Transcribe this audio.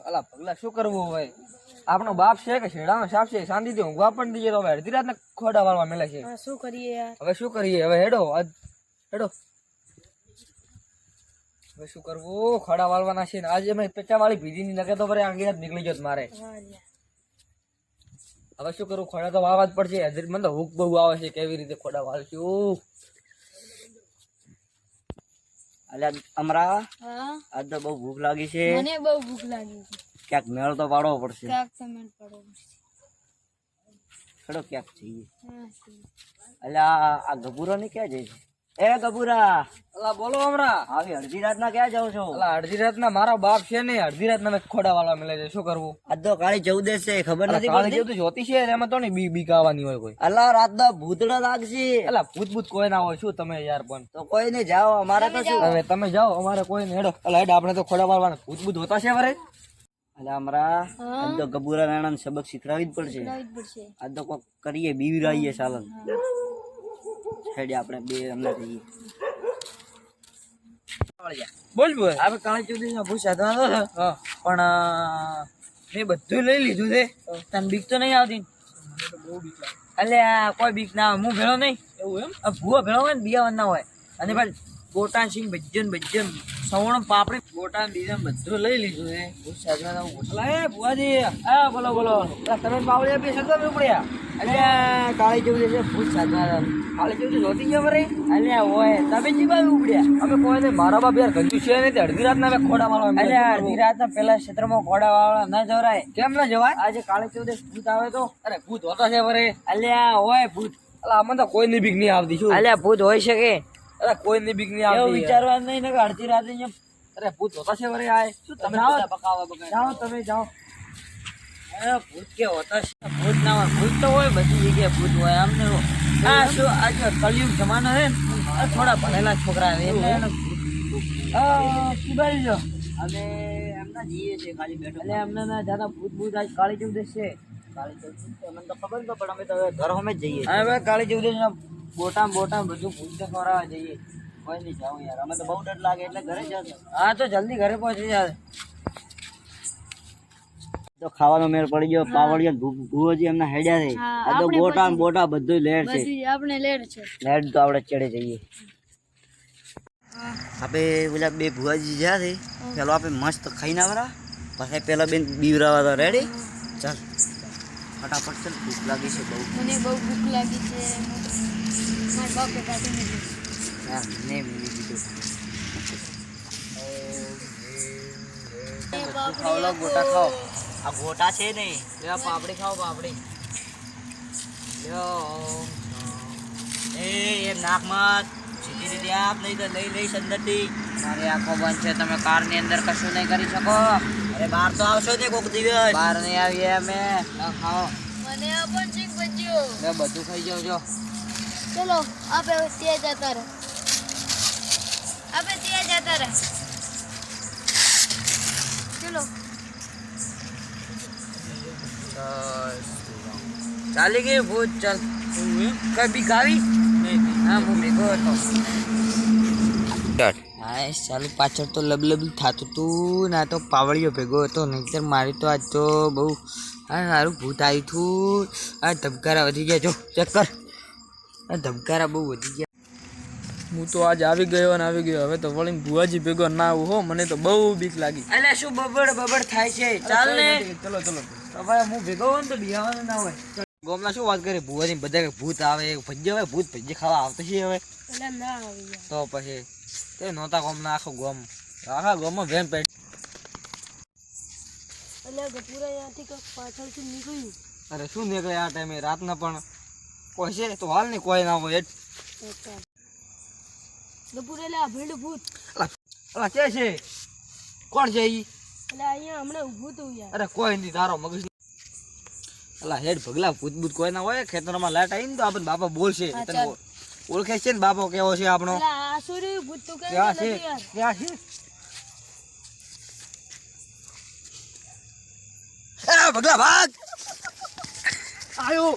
અલા પગલા શું કરવું હવે? આપણો બાપ છે કે શેડાનો સાપ છે? શાંતિથી ઊંઘવા પણ દીજે તો હવે અડધી રાતને ખોડા વાળવા મેલે છે. શું કરીએ યાર? હવે શું કરીએ? હવે હેડો હેડો. હવે શું કરવું? ખોડા વાળવાના છે ને આજે મેં પેચા વાળી ભીજી ની લગે તો ભરે આંગી રાત નીકળી જત મારે. હવે શું કરું? ખોડા તો વાવવા જ પડશે. મને તો હુક બહુ આવે છે, કેવી રીતે ખોડા વાળશું? અલ્યા અમરા, હા આજ તો બહુ ભૂખ લાગી છે. મને બહુ ભૂખ લાગી છે. ક્યાંક મેળ તો પાડવો પડશે. ક્યાંક તમે પડો ચડો ક્યાંક જઈએ. હા અલ્યા આ ગભુરો ને ક્યાં જાય છે? એ ગભુરા, અલા બોલો હમણાં. આવી અડધી રાતના ક્યાં જાવ છો? અલા અડધી રાતના મારા બાપ છે ને અડધી રાતના મેં ખોડા વાળવા મેલે છે. શું કરવું? આજ તો કાળી 14 છે, ખબર નથી કાલે પડતી? જેવું તો જોતી છે એમાં તો નહીં બીક આવવાની હોય કોઈ. અલ્લા રાતના ભૂતડા લાગશે. અલા ભૂત કોઈ ના હોય. શું તમે યાર પણ? તો કોઈ ને જાઓ, અમારે તો શું? હવે તમે જાઓ, અમારે કોઈ નહીં. હેડો. અલા હેડ, આપણે તો ખોડા વાળવાના. ભૂત હોતા છે વરે. અલ્યા અમરા, આજ તો ગભુરા નાના સબક શીખડાવી જ પડશે. આજ તો કોક કરીએ, બીવરાઈએ સાલન. હેડે આપણે બે અમને જઈએ. બોલ બોલ. આપણે કાળી 14 ભૂત સાધવાનો છે, પણ મેં બધું લઈ લીધું છે. તને બીક તો નહીં આવતી? અલ્યા કોઈ બીક ના આવે, હું ભેળો નહીં. એવું એમ? ભૂવો ભેળો હોય ને બિયાવન ના હોય. અને ભાઈ ગોટા સિંગ ભજન સવણ પાપડી ગોટા બીજન બધું લઈ લીધું છે. ભૂત સાધવાનો અલા એ ભુવાજી. હા બોલો બોલો. અલા તમે પાવડિયા બે શબ્દ ઉપડ્યા. અલ્યા કાળી 14 છે ભૂત સાધવાનો. કાલે જેવું જોતી ગયા વરે. અલ્યા હોય તમે જીવા ઉપડ્યા. અમે કોઈ નહીં. મારા બાપ યાર ગંજુ છે ને તે અડધી રાતના મેં ખોડા વાળવા મેલે. અલ્યા અડધી રાતના પેલા ક્ષેત્રમાં ઘોડા વાળા ના જવરાય. કેમ ના જવાય? આજે કાળી 14 ભૂત આવે તો. અરે ભૂત હોતા છે વરે. અલ્યા હોય ભૂત. અલા અમને તો કોઈની બીક નહીં આવતી. શું? અલ્યા ભૂત હોય શકે અરે કોઈની બીક નહીં એવું આવતી. વિચારવાનું નહીં ને કે અડધી રાતે અહીંયા અરે ભૂત હોતા છે વરે. આય શું તમે જાઓ તમે જાઓ. ભૂત કે હોતા છે? ભૂત ના હોય. ભૂત તો હોય, બધી જગ્યાએ ભૂત હોય. આમને આ શું આજે કલયુગ જમાનો છે ને, આ થોડા ભણેલા છોકરા આવે એટલે એને સુધારી જો. અમે એમના જઈએ છીએ ખાલી બેઠો. એટલે એમને ના જાના ભૂત આજ કાળી 14 છે. કાળી 14 મને તો ખબર ન પણ અમે તો હવે ઘર અમે જ જઈએ. હવે કાળી 14 બોટા બધું ભૂત ખવડાવવા જઈએ. કોઈ નહીં જાઉં યાર, અમે તો બહુ ડર લાગે એટલે ઘરે જશે. હા તો જલ્દી ઘરે પહોંચી જાય. તો ખાવાનો મેળ પડી ગયો. પાવડિયા ભૂવોજી એમના હેડ્યા છે. આ તો બોટા બધું લેડ છે. આપણે લેડ છે. લેડ તો આપણે ચડે જઈએ. આપણે પેલા બે ભુવાજી જ્યાં છે પેલો આપણે મસ્ત ખાઈને આવરા, પછી પેલા બેન બીવરાવા તો રેડી. ચાલ ફટાફટ ચાલ, ભૂખ લાગી છે બહુ. મને બહુ ભૂખ લાગી છે. મારા બાપે કાઢી દીધું. હા ને મેં કીધું ખાઓ લો, ગોટા ખાઓ. આ ગોટા છે નહીં, લેવા પાપડી ખાઓ. પાપડી લ્યો. એ નાક મત, સીધી સીધી આપ, નહીં તો લઈ લઈશ અંદરથી. મારી આંખો બંધ છે, તમે કારની અંદર કશું નહીં કરી શકો. અરે બહાર તો આવશો ને કોક દિવસ. બહાર નહીં આવીએ અમે. ખાઓ. મને આ પણ ચીક બચ્યો. લે બધું ખાઈ જાવ જો. ચલો આપણે ત્યાં જતા રહે. ચલો ચાલી ગઈ ભૂત. ચાલ કઈ બીક આવી? હા હું ભેગો હતો. હા ચાલુ પાછળ તો લબલબ થતું તું ના, તો પાવળીઓ ભેગો હતો. નહીતર મારી તો આજ તો બહુ સારું ભૂત આવ્યું હતું. આ ધબકારા વધી ગયા. જો ચેક કર, આ ધબકારા બહુ વધી ગયા. હું તો આજ આવી ગયો ને આવી ગયો. હવે તો વળીને ભુવાજી ભેગો ના આવું હો. મને તો બહુ બીક લાગી. એટલે શું બબડ થાય છે? ચાલ ને. ચલો ચલો. તો ભાઈ હું ભેગો હોય ને તો બિહાવાનું ના હોય. ગોમના શું વાત કરી? ભુવાજી બધા ભૂત આવે, ભજ્ય હવે ભૂત ભજ્ય ખાવા આવતા છે હવે. એટલે ના આવી તો પછી તે નહોતા ગોમના આખા ગોમમાં વેન પેટ. એટલે ગપુરા ત્યાંથી કંઈક પાછળથી નીકળ્યું. અરે શું નીકળે આ ટાઈમે રાતના પણ? કોઈ છે તો હાલ નહીં, કોઈ ના હોય. ગપુરા એટલે આ ભીડ ભૂત. અલા કે છે? કોણ છે ઈ? એટલે અહીંયા હમણાં ઊભું હતું યાર. અરે કોઈ નહીં, તારો મગજ. અલા હેડ ભગલા ભૂત કોઈ ના હોય. ખેતરમાં લાઈટ આવી ને તો આપણે બાપા બોલશે. તને ઓળખે છે ને બાપો કેવો છે આપણો? એટલે આ સુરી ભૂત તો કઈ ક્યાં છે? નથી યાર. ક્યાં છે? ભગલા ભાગ. આયો.